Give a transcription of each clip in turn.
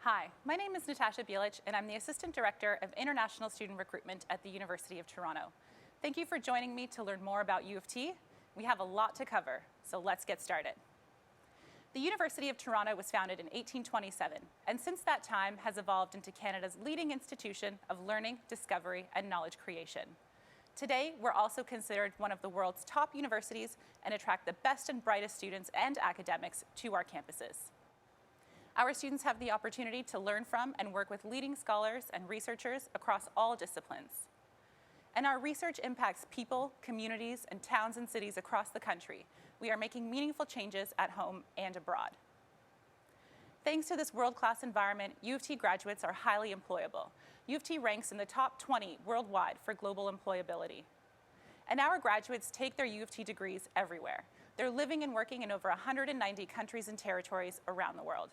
Hi, my name is Natasha Bielich, and I'm the Assistant Director of International Student Recruitment at the University of Toronto. Thank you for joining me to learn more about U of T. We have a lot to cover, so let's get started. The University of Toronto was founded in 1827, and since that time has evolved into Canada's leading institution of learning, discovery, and knowledge creation. Today, we're also considered one of the world's top universities and attract the best and brightest students and academics to our campuses. Our students have the opportunity to learn from and work with leading scholars and researchers across all disciplines. And our research impacts people, communities, and towns and cities across the country. We are making meaningful changes at home and abroad. Thanks to this world-class environment, U of T graduates are highly employable. U of T ranks in the top 20 worldwide for global employability. And our graduates take their U of T degrees everywhere. They're living and working in over 190 countries and territories around the world.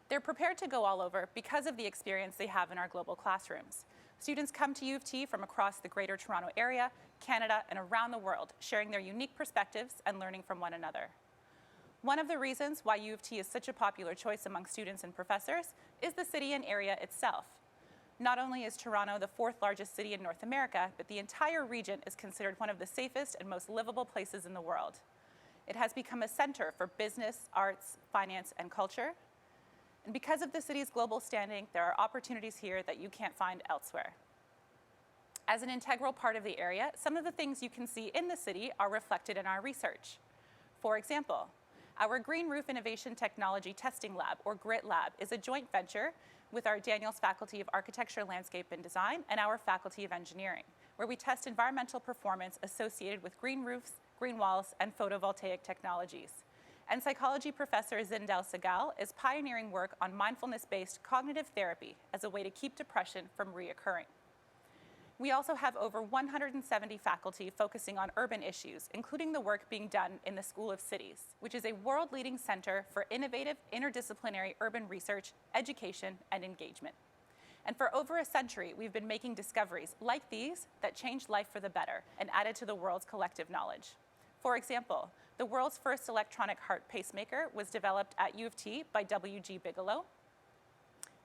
They're prepared to go all over because of the experience they have in our global classrooms. Students come to U of T from across the Greater Toronto Area, Canada, and around the world, sharing their unique perspectives and learning from one another. One of the reasons why U of T is such a popular choice among students and professors is the city and area itself. Not only is Toronto the fourth largest city in North America, but the entire region is considered one of the safest and most livable places in the world. It has become a center for business, arts, finance, and culture. And because of the city's global standing, there are opportunities here that you can't find elsewhere. As an integral part of the area, some of the things you can see in the city are reflected in our research. For example, our Green Roof Innovation Technology Testing Lab, or GRIT Lab, is a joint venture with our Daniels Faculty of Architecture, Landscape, and Design and our Faculty of Engineering, where we test environmental performance associated with green roofs, green walls, and photovoltaic technologies. And psychology professor Zindel Segal is pioneering work on mindfulness-based cognitive therapy as a way to keep depression from reoccurring. We also have over 170 faculty focusing on urban issues, including the work being done in the School of Cities, which is a world-leading center for innovative, interdisciplinary urban research, education, and engagement. And for over a century, we've been making discoveries like these that changed life for the better and added to the world's collective knowledge. For example, the world's first electronic heart pacemaker was developed at U of T by W.G. Bigelow.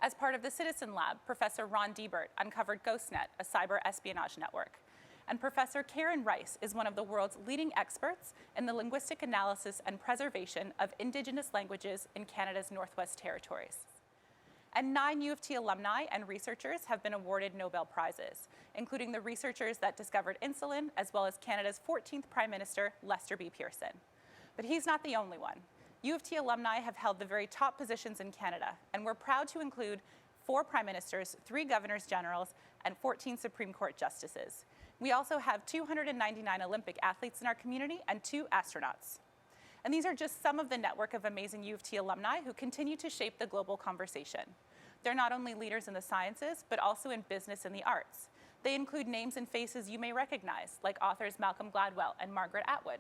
As part of the Citizen Lab, Professor Ron Diebert uncovered GhostNet, a cyber espionage network. And Professor Karen Rice is one of the world's leading experts in the linguistic analysis and preservation of Indigenous languages in Canada's Northwest Territories. And 9 U of T alumni and researchers have been awarded Nobel Prizes, including the researchers that discovered insulin, as well as Canada's 14th Prime Minister, Lester B. Pearson. But he's not the only one. U of T alumni have held the very top positions in Canada, and we're proud to include 4 Prime Ministers, 3 Governors Generals, and 14 Supreme Court Justices. We also have 299 Olympic athletes in our community and 2 astronauts. And these are just some of the network of amazing U of T alumni who continue to shape the global conversation. They're not only leaders in the sciences, but also in business and the arts. They include names and faces you may recognize, like authors Malcolm Gladwell and Margaret Atwood,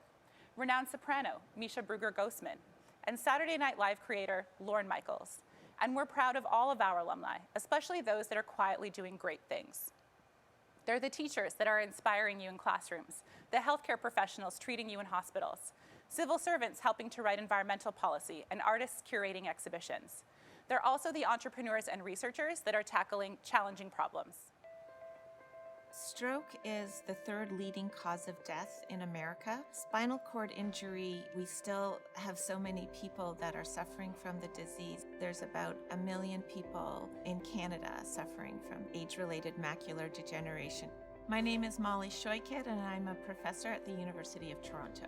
renowned soprano Misha Bruger-Gosman, and Saturday Night Live creator Lorne Michaels. And we're proud of all of our alumni, especially those that are quietly doing great things. They're the teachers that are inspiring you in classrooms, the healthcare professionals treating you in hospitals, civil servants helping to write environmental policy, and artists curating exhibitions. They're also the entrepreneurs and researchers that are tackling challenging problems. Stroke is the 3rd leading cause of death in America. Spinal cord injury, we still have so many people that are suffering from the disease. There's about 1 million people in Canada suffering from age-related macular degeneration. My name is Molly Shoykit, and I'm a professor at the University of Toronto.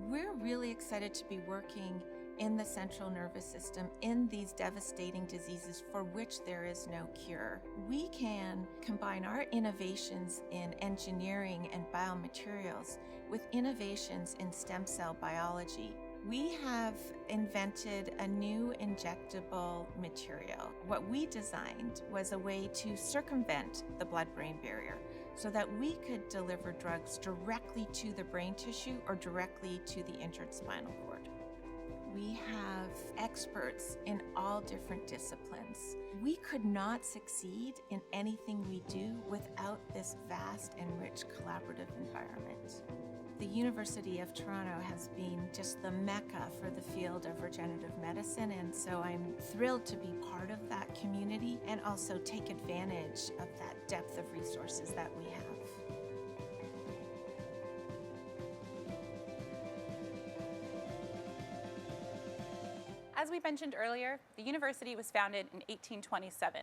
We're really excited to be working in the central nervous system in these devastating diseases for which there is no cure. We can combine our innovations in engineering and biomaterials with innovations in stem cell biology. We have invented a new injectable material. What we designed was a way to circumvent the blood-brain barrier so that we could deliver drugs directly to the brain tissue or directly to the injured spinal cord. We have experts in all different disciplines. We could not succeed in anything we do without this vast and rich collaborative environment. The University of Toronto has been just the mecca for the field of regenerative medicine, and so I'm thrilled to be part of that community and also take advantage of that depth of resources that we have. As we mentioned earlier, the university was founded in 1827,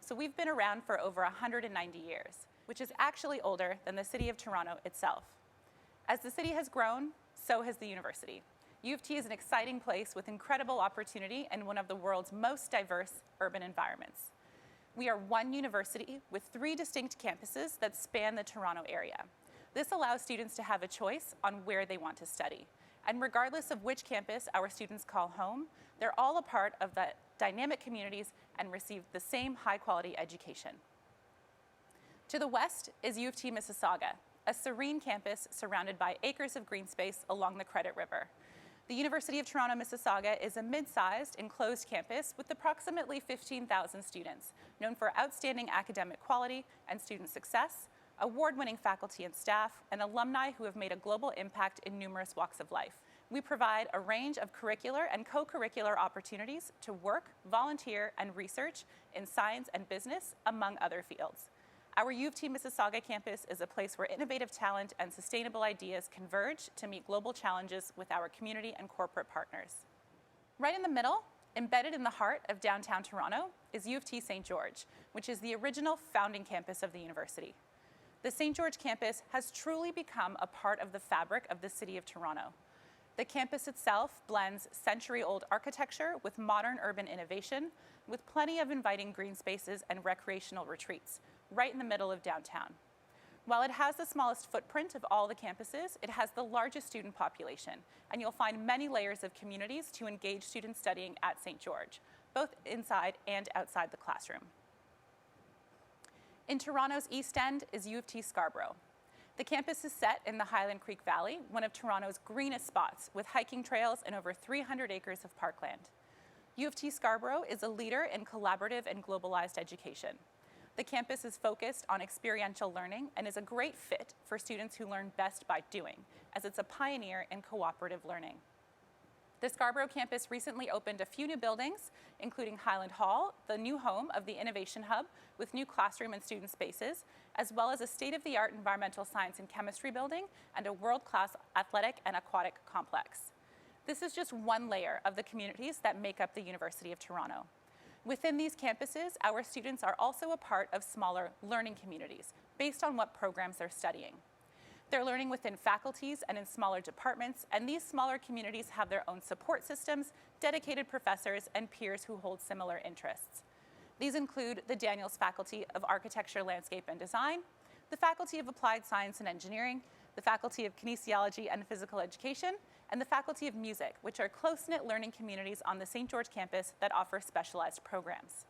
so we've been around for over 190 years, which is actually older than the city of Toronto itself. As the city has grown, so has the university. U of T is an exciting place with incredible opportunity and one of the world's most diverse urban environments. We are one university with 3 distinct campuses that span the Toronto area. This allows students to have a choice on where they want to study. And regardless of which campus our students call home, they're all a part of the dynamic communities and receive the same high-quality education. To the west is U of T Mississauga, a serene campus surrounded by acres of green space along the Credit River. The University of Toronto Mississauga is a mid-sized, enclosed campus with approximately 15,000 students, known for outstanding academic quality and student success, award-winning faculty and staff, and alumni who have made a global impact in numerous walks of life. We provide a range of curricular and co-curricular opportunities to work, volunteer, and research in science and business, among other fields. Our U of T Mississauga campus is a place where innovative talent and sustainable ideas converge to meet global challenges with our community and corporate partners. Right in the middle, embedded in the heart of downtown Toronto, is U of T St. George, which is the original founding campus of the university. The St. George campus has truly become a part of the fabric of the city of Toronto. The campus itself blends century-old architecture with modern urban innovation, with plenty of inviting green spaces and recreational retreats, right in the middle of downtown. While it has the smallest footprint of all the campuses, it has the largest student population, and you'll find many layers of communities to engage students studying at St. George, both inside and outside the classroom. In Toronto's East End is U of T Scarborough. The campus is set in the Highland Creek Valley, one of Toronto's greenest spots, with hiking trails and over 300 acres of parkland. U of T Scarborough is a leader in collaborative and globalized education. The campus is focused on experiential learning and is a great fit for students who learn best by doing, as it's a pioneer in cooperative learning. The Scarborough campus recently opened a few new buildings, including Highland Hall, the new home of the Innovation Hub with new classroom and student spaces, as well as a state-of-the-art environmental science and chemistry building and a world-class athletic and aquatic complex. This is just one layer of the communities that make up the University of Toronto. Within these campuses, our students are also a part of smaller learning communities based on what programs they're studying. They're learning within faculties and in smaller departments, and these smaller communities have their own support systems, dedicated professors, and peers who hold similar interests. These include the Daniels Faculty of Architecture, Landscape, and Design, the Faculty of Applied Science and Engineering, the Faculty of Kinesiology and Physical Education, and the Faculty of Music, which are close-knit learning communities on the St. George campus that offer specialized programs.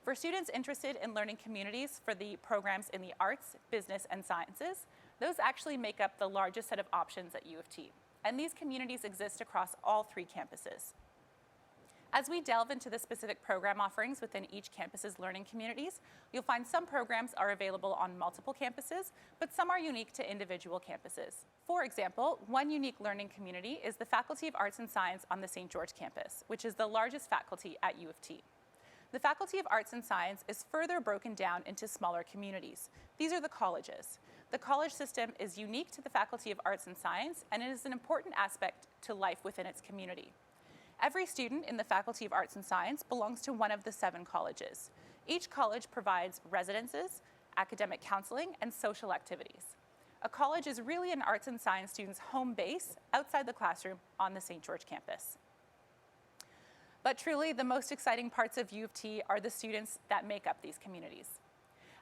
For students interested in learning communities for the programs in the arts, business, and sciences, those actually make up the largest set of options at U of T, and these communities exist across all 3 campuses. As we delve into the specific program offerings within each campus's learning communities, you'll find some programs are available on multiple campuses, but some are unique to individual campuses. For example, one unique learning community is the Faculty of Arts and Science on the St. George campus, which is the largest faculty at U of T. The Faculty of Arts and Science is further broken down into smaller communities. These are the colleges. The college system is unique to the Faculty of Arts and Science, and it is an important aspect to life within its community. Every student in the Faculty of Arts and Science belongs to one of the 7 colleges. Each college provides residences, academic counseling, and social activities. A college is really an arts and science student's home base outside the classroom on the St. George campus. But truly, the most exciting parts of U of T are the students that make up these communities.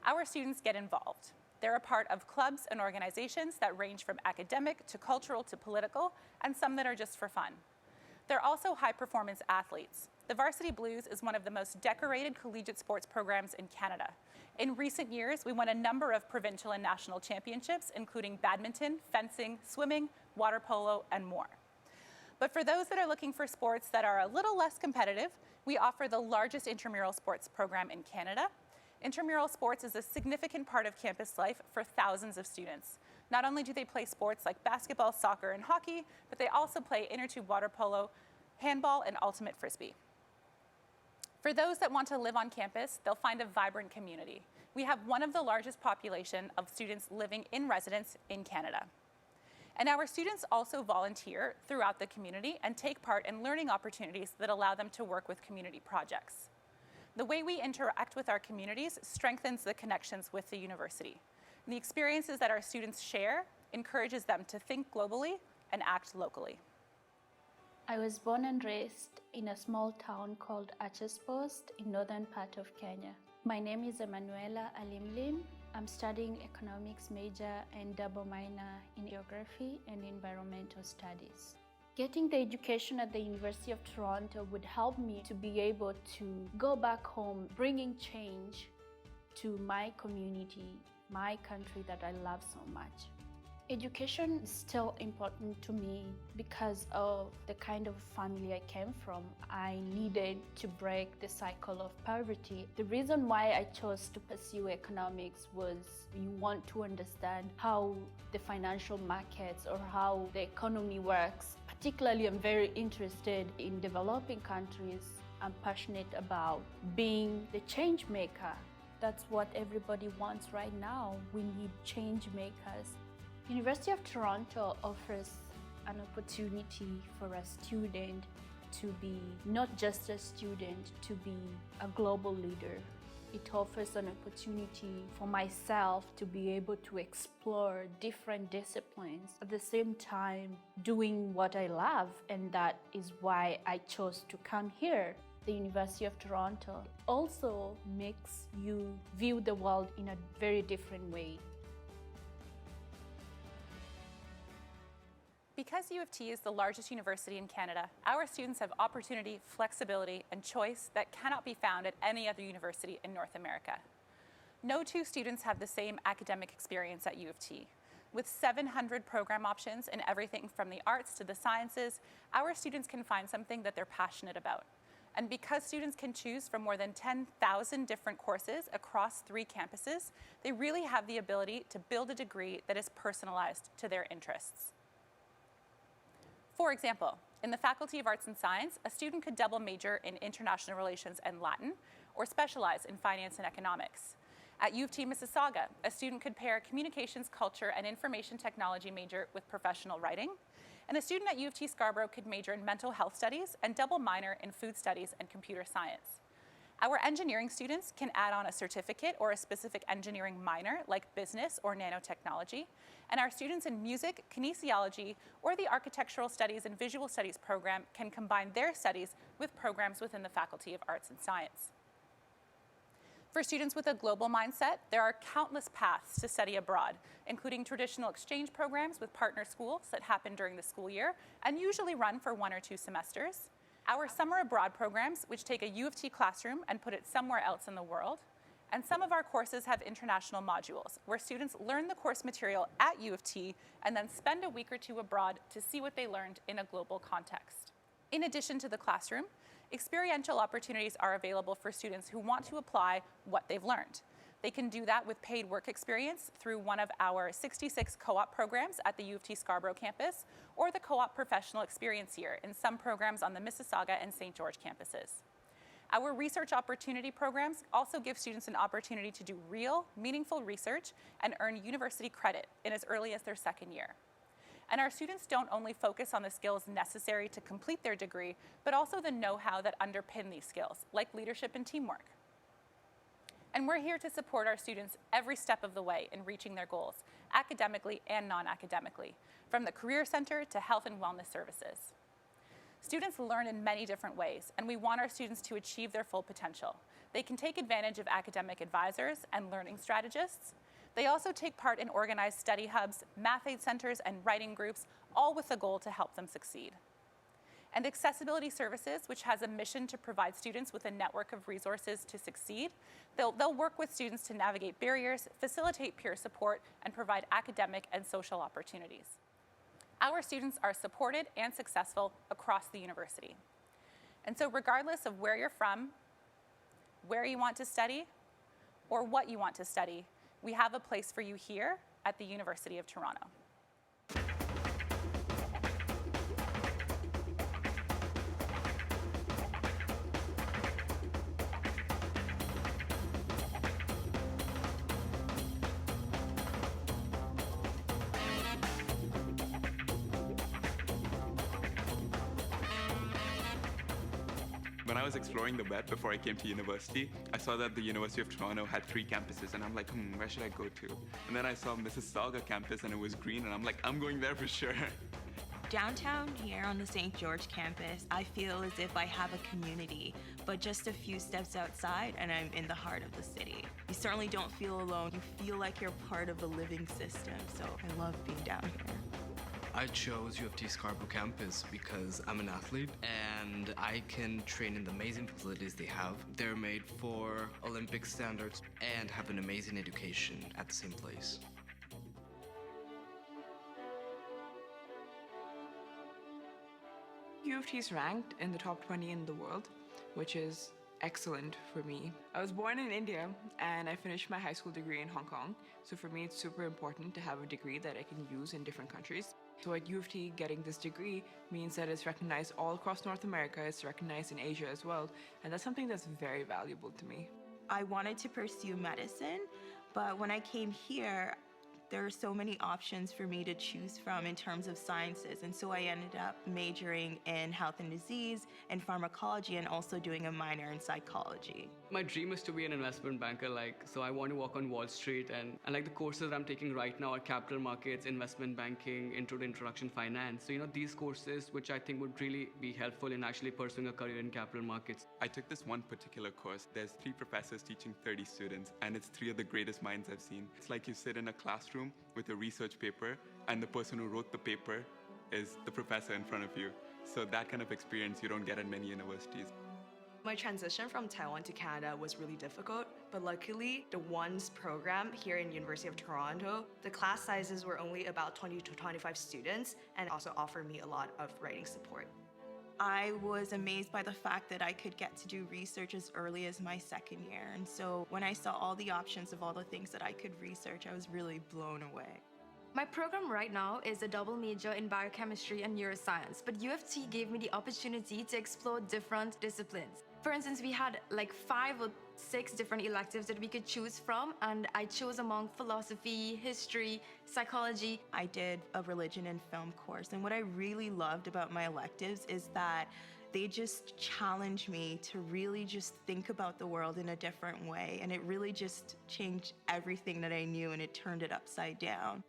Our students get involved. They're a part of clubs and organizations that range from academic to cultural to political, and some that are just for fun. They're also high-performance athletes. The Varsity Blues is one of the most decorated collegiate sports programs in Canada. In recent years, we won a number of provincial and national championships, including badminton, fencing, swimming, water polo, and more. But for those that are looking for sports that are a little less competitive, we offer the largest intramural sports program in Canada. Intramural sports is a significant part of campus life for thousands of students. Not only do they play sports like basketball, soccer, and hockey, but they also play inner tube water polo, handball, and ultimate frisbee. For those that want to live on campus, they'll find a vibrant community. We have one of the largest population of students living in residence in Canada. And our students also volunteer throughout the community and take part in learning opportunities that allow them to work with community projects. The way we interact with our communities strengthens the connections with the university. And the experiences that our students share encourages them to think globally and act locally. I was born and raised in a small town called Arches Post in northern part of Kenya. My name is Emanuela Alimlim. I'm studying economics major and double minor in geography and environmental studies. Getting the education at the University of Toronto would help me to be able to go back home, bringing change to my community, my country that I love so much. Education is still important to me because of the kind of family I came from. I needed to break the cycle of poverty. The reason why I chose to pursue economics was you want to understand how the financial markets or how the economy works. Particularly, I'm very interested in developing countries. I'm passionate about being the change maker. That's what everybody wants right now. We need change makers. University of Toronto offers an opportunity for a student to be not just a student, to be a global leader. It offers an opportunity for myself to be able to explore different disciplines, at the same time doing what I love, and that is why I chose to come here. The University of Toronto also makes you view the world in a very different way. Because U of T is the largest university in Canada, our students have opportunity, flexibility, and choice that cannot be found at any other university in North America. No two students have the same academic experience at U of T. With 700 program options in everything from the arts to the sciences, our students can find something that they're passionate about. And because students can choose from more than 10,000 different courses across 3 campuses, they really have the ability to build a degree that is personalized to their interests. For example, in the Faculty of Arts and Science, a student could double major in International Relations and Latin, or specialize in Finance and Economics. At U of T Mississauga, a student could pair Communications, Culture, and Information Technology major with Professional Writing, and a student at U of T Scarborough could major in Mental Health Studies and double minor in Food Studies and Computer Science. Our engineering students can add on a certificate or a specific engineering minor like business or nanotechnology, and our students in music, kinesiology, or the architectural studies and visual studies program can combine their studies with programs within the Faculty of Arts and Science. For students with a global mindset, there are countless paths to study abroad, including traditional exchange programs with partner schools that happen during the school year and usually run for 1 or 2 semesters. Our summer abroad programs, which take a U of T classroom and put it somewhere else in the world. And some of our courses have international modules, where students learn the course material at U of T and then spend a week or 2 abroad to see what they learned in a global context. In addition to the classroom, experiential opportunities are available for students who want to apply what they've learned. They can do that with paid work experience through one of our 66 co-op programs at the U of T Scarborough campus, or the co-op professional experience year in some programs on the Mississauga and St. George campuses. Our research opportunity programs also give students an opportunity to do real, meaningful research and earn university credit in as early as their 2nd year. And our students don't only focus on the skills necessary to complete their degree, but also the know-how that underpin these skills, like leadership and teamwork. And we're here to support our students every step of the way in reaching their goals, academically and non-academically, from the Career Center to health and wellness services. Students learn in many different ways, and we want our students to achieve their full potential. They can take advantage of academic advisors and learning strategists. They also take part in organized study hubs, math aid centers, and writing groups, all with the goal to help them succeed. And Accessibility Services, which has a mission to provide students with a network of resources to succeed. They'll work with students to navigate barriers, facilitate peer support, and provide academic and social opportunities. Our students are supported and successful across the university. And so regardless of where you're from, where you want to study, or what you want to study, we have a place for you here at the University of Toronto. When I was exploring the web before I came to university, I saw that the University of Toronto had 3 campuses, and I'm like, where should I go to? And then I saw Mississauga campus, and it was green, and I'm like, I'm going there for sure. Downtown here on the St. George campus, I feel as if I have a community, but just a few steps outside and I'm in the heart of the city. You certainly don't feel alone. You feel like you're part of a living system, so I love being down here. I chose U of T Scarborough campus because I'm an athlete and I can train in the amazing facilities they have. They're made for Olympic standards and have an amazing education at the same place. U of T is ranked in the top 20 in the world, which is excellent for me. I was born in India and I finished my high school degree in Hong Kong. So for me, it's super important to have a degree that I can use in different countries. So at U of T, getting this degree means that it's recognized all across North America, it's recognized in Asia as well, and that's something that's very valuable to me. I wanted to pursue medicine, but when I came here, there are so many options for me to choose from in terms of sciences, and so I ended up majoring in health and disease and pharmacology and also doing a minor in psychology. My dream is to be an investment banker, so I want to work on Wall Street, and the courses I'm taking right now are capital markets, investment banking, introduction finance. So these courses, which I think would really be helpful in actually pursuing a career in capital markets. I took this one particular course. There's 3 professors teaching 30 students, and it's 3 of the greatest minds I've seen. It's like you sit in a classroom with a research paper, and the person who wrote the paper is the professor in front of you. So that kind of experience you don't get at many universities. My transition from Taiwan to Canada was really difficult, but luckily the ONES program here in University of Toronto, the class sizes were only about 20 to 25 students and also offered me a lot of writing support. I was amazed by the fact that I could get to do research as early as my 2nd year. And so when I saw all the options of all the things that I could research, I was really blown away. My program right now is a double major in biochemistry and neuroscience, but U of T gave me the opportunity to explore different disciplines. For instance, we had 5 or 6 different electives that we could choose from, and I chose among philosophy, history, psychology. I did a religion and film course, and what I really loved about my electives is that they just challenged me to really just think about the world in a different way, and it really just changed everything that I knew, and it turned it upside down.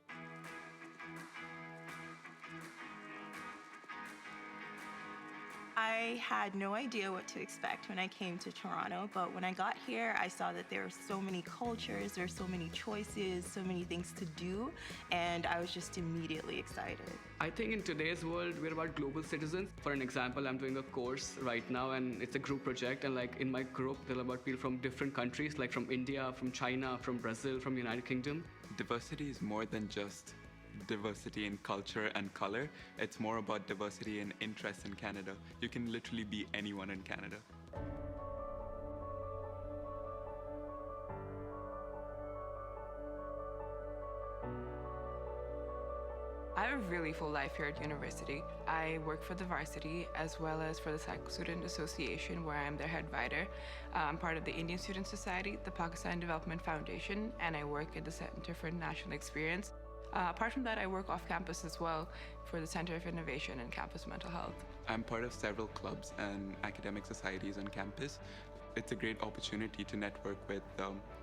I had no idea what to expect when I came to Toronto, but when I got here, I saw that there are so many cultures, there are so many choices, so many things to do, and I was just immediately excited. I think in today's world, we're about global citizens. For an example, I'm doing a course right now, and it's a group project, and in my group, there are about people from different countries, from India, from China, from Brazil, from the United Kingdom. Diversity is more than just diversity in culture and color. It's more about diversity in interests in Canada. You can literally be anyone in Canada. I have a really full life here at university. I work for the varsity as well as for the Student Association, where I'm their head writer. I'm part of the Indian Student Society, the Pakistan Development Foundation, and I work at the Center for International Experience. Apart from that, I work off campus as well for the Center of Innovation and Campus Mental Health. I'm part of several clubs and academic societies on campus. It's a great opportunity to network with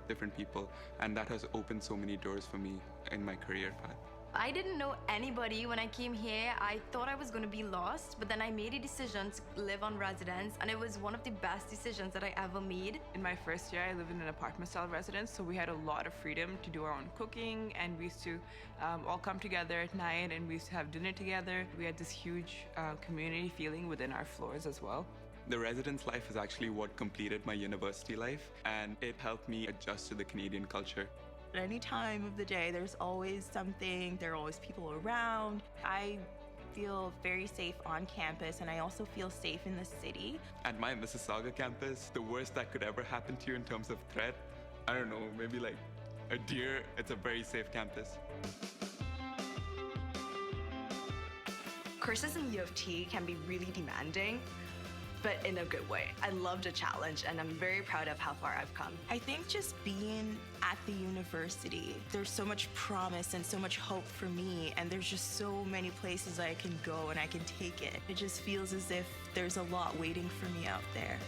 different people, and that has opened so many doors for me in my career path. I didn't know anybody when I came here. I thought I was going to be lost, but then I made a decision to live on residence, and it was one of the best decisions that I ever made. In my first year, I lived in an apartment-style residence, so we had a lot of freedom to do our own cooking, and we used to all come together at night, and we used to have dinner together. We had this huge community feeling within our floors as well. The residence life is actually what completed my university life, and it helped me adjust to the Canadian culture. At any time of the day, there's always something, there are always people around. I feel very safe on campus, and I also feel safe in the city. At my Mississauga campus, the worst that could ever happen to you in terms of threat, I don't know, maybe a deer. It's a very safe campus. Courses in U of T can be really demanding, but in a good way. I love the challenge and I'm very proud of how far I've come. I think just being at the university, there's so much promise and so much hope for me, and there's just so many places I can go and I can take it. It just feels as if there's a lot waiting for me out there.